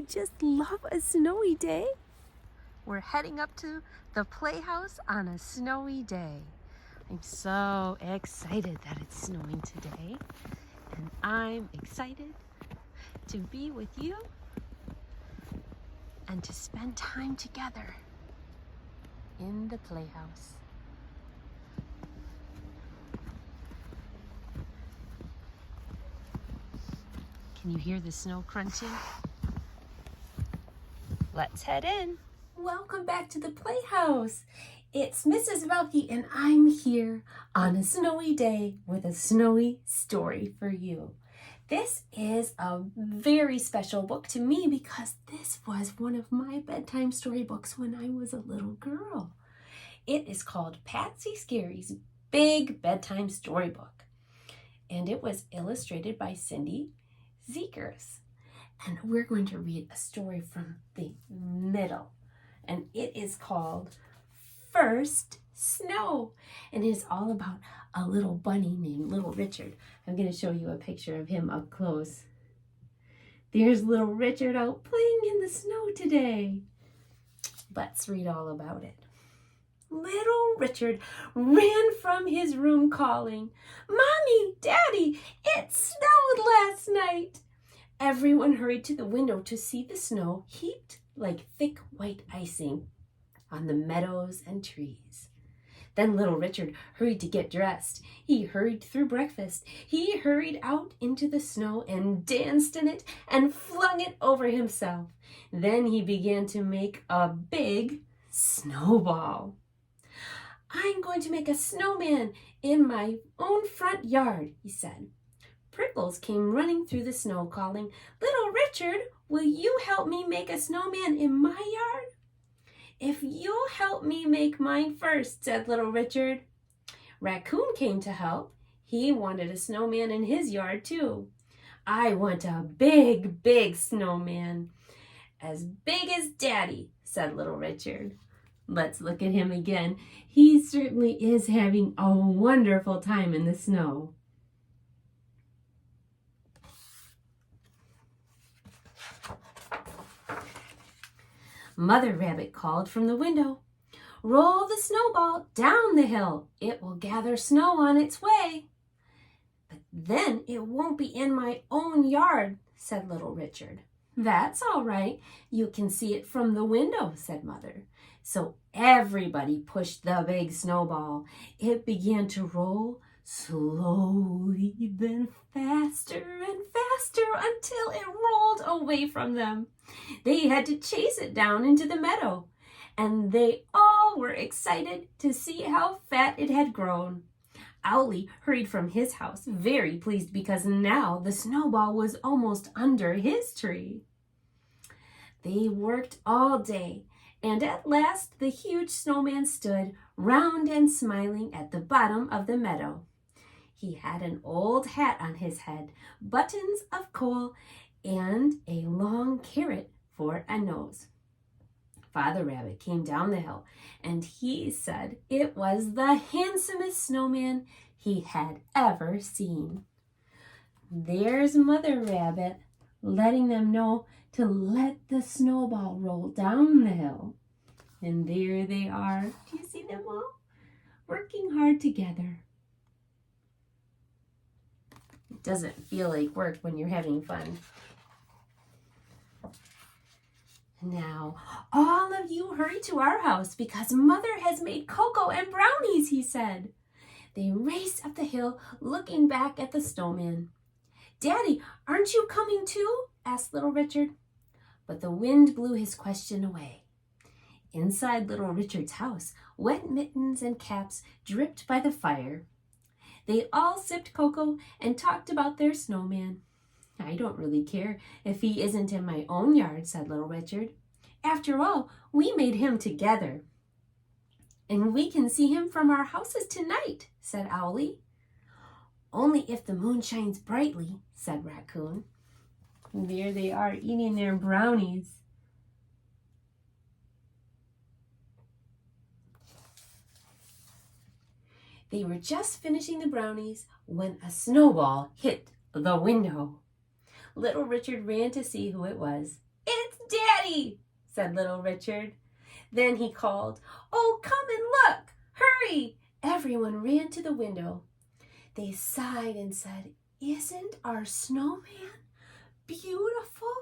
just love a snowy day? We're heading up to the Playhouse on a snowy day. I'm so excited that it's snowing today, and I'm excited to be with you and to spend time together in the Playhouse. Can you hear the snow crunching? Let's head in. Welcome back to the Playhouse. It's Mrs. Velke and I'm here on a snowy day with a snowy story for you. This is a very special book to me because this was one of my bedtime storybooks when I was a little girl. It is called Patsy Scarry's Big Bedtime Storybook, and it was illustrated by Cindy Zekers. And we're going to read a story from the middle, and it is called First Snow, and it is all about a little bunny named Little Richard. I'm going to show you a picture of him up close. There's Little Richard out playing in the snow today. Let's read all about it. Little Richard ran from his room calling, "Mommy, Daddy, it snowed last night." Everyone hurried to the window to see the snow heaped like thick white icing on the meadows and trees. Then Little Richard hurried to get dressed. He hurried through breakfast. He hurried out into the snow and danced in it and flung it over himself. Then he began to make a big snowball. "I'm going to make a snowman in my own front yard," he said. Prickles came running through the snow calling, "Little Richard, will you help me make a snowman in my yard?" "If you'll help me make mine first," said Little Richard. Raccoon came to help. He wanted a snowman in his yard too. "I want a big, big snowman, as big as Daddy," said Little Richard. Let's look at him again. He certainly is having a wonderful time in the snow. Mother Rabbit called from the window, "Roll the snowball down the hill. It will gather snow on its way." "But then it won't be in my own yard," said Little Richard. "That's all right. You can see it from the window," said Mother. So everybody pushed the big snowball. It began to roll slowly, then faster and faster until it rolled away from them. They had to chase it down into the meadow, and they all were excited to see how fat it had grown. Owlie hurried from his house, very pleased because now the snowball was almost under his tree. They worked all day, and at last the huge snowman stood round and smiling at the bottom of the meadow. He had an old hat on his head, buttons of coal, and a long carrot for a nose. Father Rabbit came down the hill, and he said it was the handsomest snowman he had ever seen. There's Mother Rabbit letting them know to let the snowball roll down the hill. And there they are. Do you see them all? Working hard together. It doesn't feel like work when you're having fun. "Now, all of you hurry to our house because Mother has made cocoa and brownies," he said. They raced up the hill, looking back at the snowman. "Daddy, aren't you coming too?" asked Little Richard. But the wind blew his question away. Inside Little Richard's house, wet mittens and caps dripped by the fire. They all sipped cocoa and talked about their snowman. "I don't really care if he isn't in my own yard," said Little Richard. "After all, we made him together." "And we can see him from our houses tonight," said Owlie. "Only if the moon shines brightly," said Raccoon. And there they are eating their brownies. They were just finishing the brownies when a snowball hit the window. Little Richard ran to see who it was. "It's Daddy," said little Richard. Then he called, "Oh, come and look! Hurry!" Everyone ran to the window. They sighed and said, "Isn't our snowman beautiful?"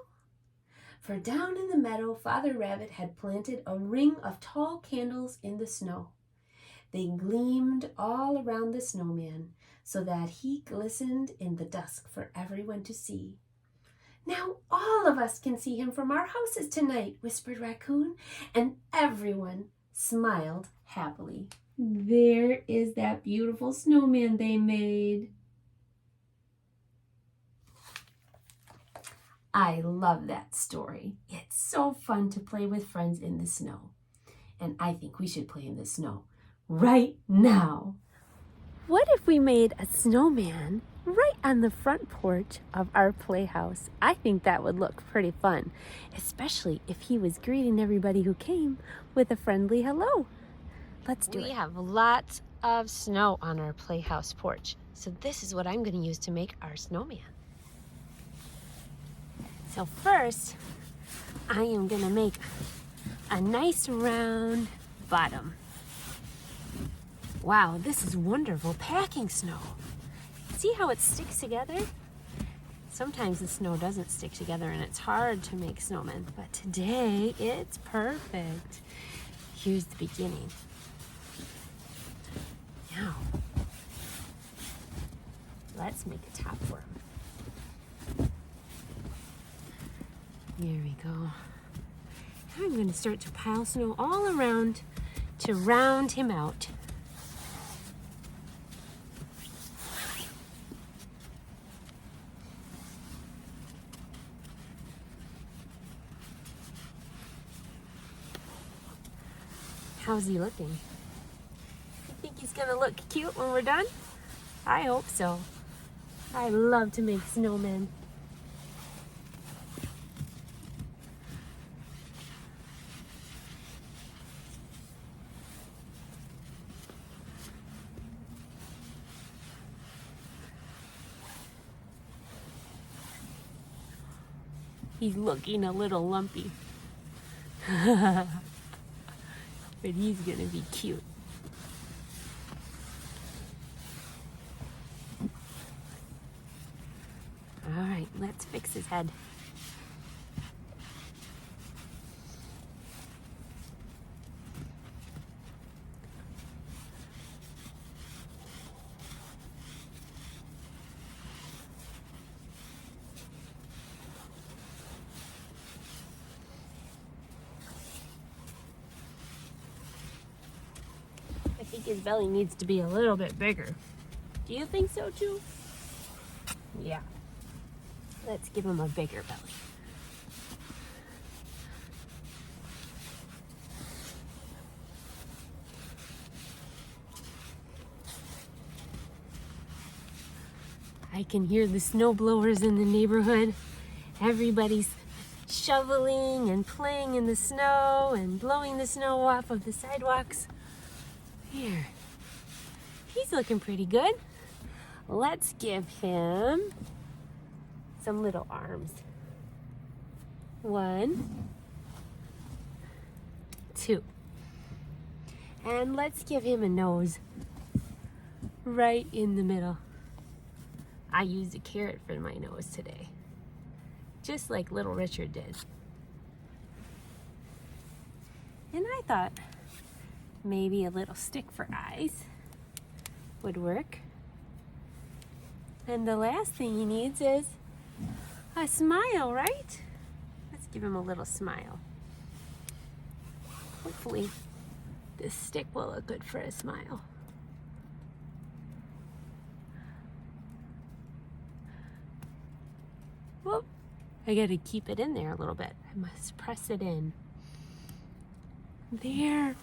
For down in the meadow, Father Rabbit had planted a ring of tall candles in the snow. They gleamed all around the snowman so that he glistened in the dusk for everyone to see. "Now all of us can see him from our houses tonight," whispered Raccoon, and everyone smiled happily. There is that beautiful snowman they made. I love that story. It's so fun to play with friends in the snow. And I think we should play in the snow right now. What if we made a snowman right on the front porch of our playhouse? I think that would look pretty fun, especially if he was greeting everybody who came with a friendly hello. Let's do it. We have lots of snow on our playhouse porch, so this is what I'm going to use to make our snowman. So first, I am going to make a nice round bottom. Wow, this is wonderful packing snow. See how it sticks together? Sometimes the snow doesn't stick together and it's hard to make snowmen, but today it's perfect. Here's the beginning. Now, let's make a top for him. There we go. Now I'm going to start to pile snow all around to round him out. How's he looking? You think he's gonna look cute when we're done? I hope so. I love to make snowmen. He's looking a little lumpy. But he's gonna be cute. All right, let's fix his head. I think his belly needs to be a little bit bigger. Do you think so too? Yeah. Let's give him a bigger belly. I can hear the snow blowers in the neighborhood. Everybody's shoveling and playing in the snow and blowing the snow off of the sidewalks. Here, he's looking pretty good. Let's give him some little arms. 1, 2. And let's give him a nose right in the middle. I used a carrot for my nose today, just like little Richard did. And I thought maybe a little stick for eyes would work. And the last thing he needs is a smile, right? Let's give him a little smile. Hopefully this stick will look good for a smile. Whoop, I gotta keep it in there a little bit. I must press it in. There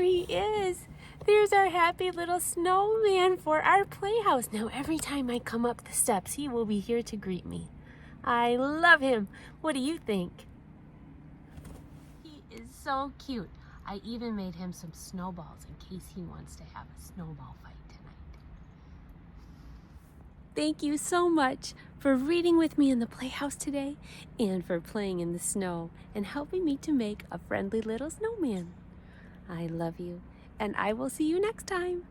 he is. There's our happy little snowman for our playhouse. Now every time I come up the steps, he will be here to greet me. I love him. What do you think? He is so cute. I even made him some snowballs in case he wants to have a snowball fight tonight. Thank you so much for reading with me in the playhouse today and for playing in the snow and helping me to make a friendly little snowman. I love you, and I will see you next time.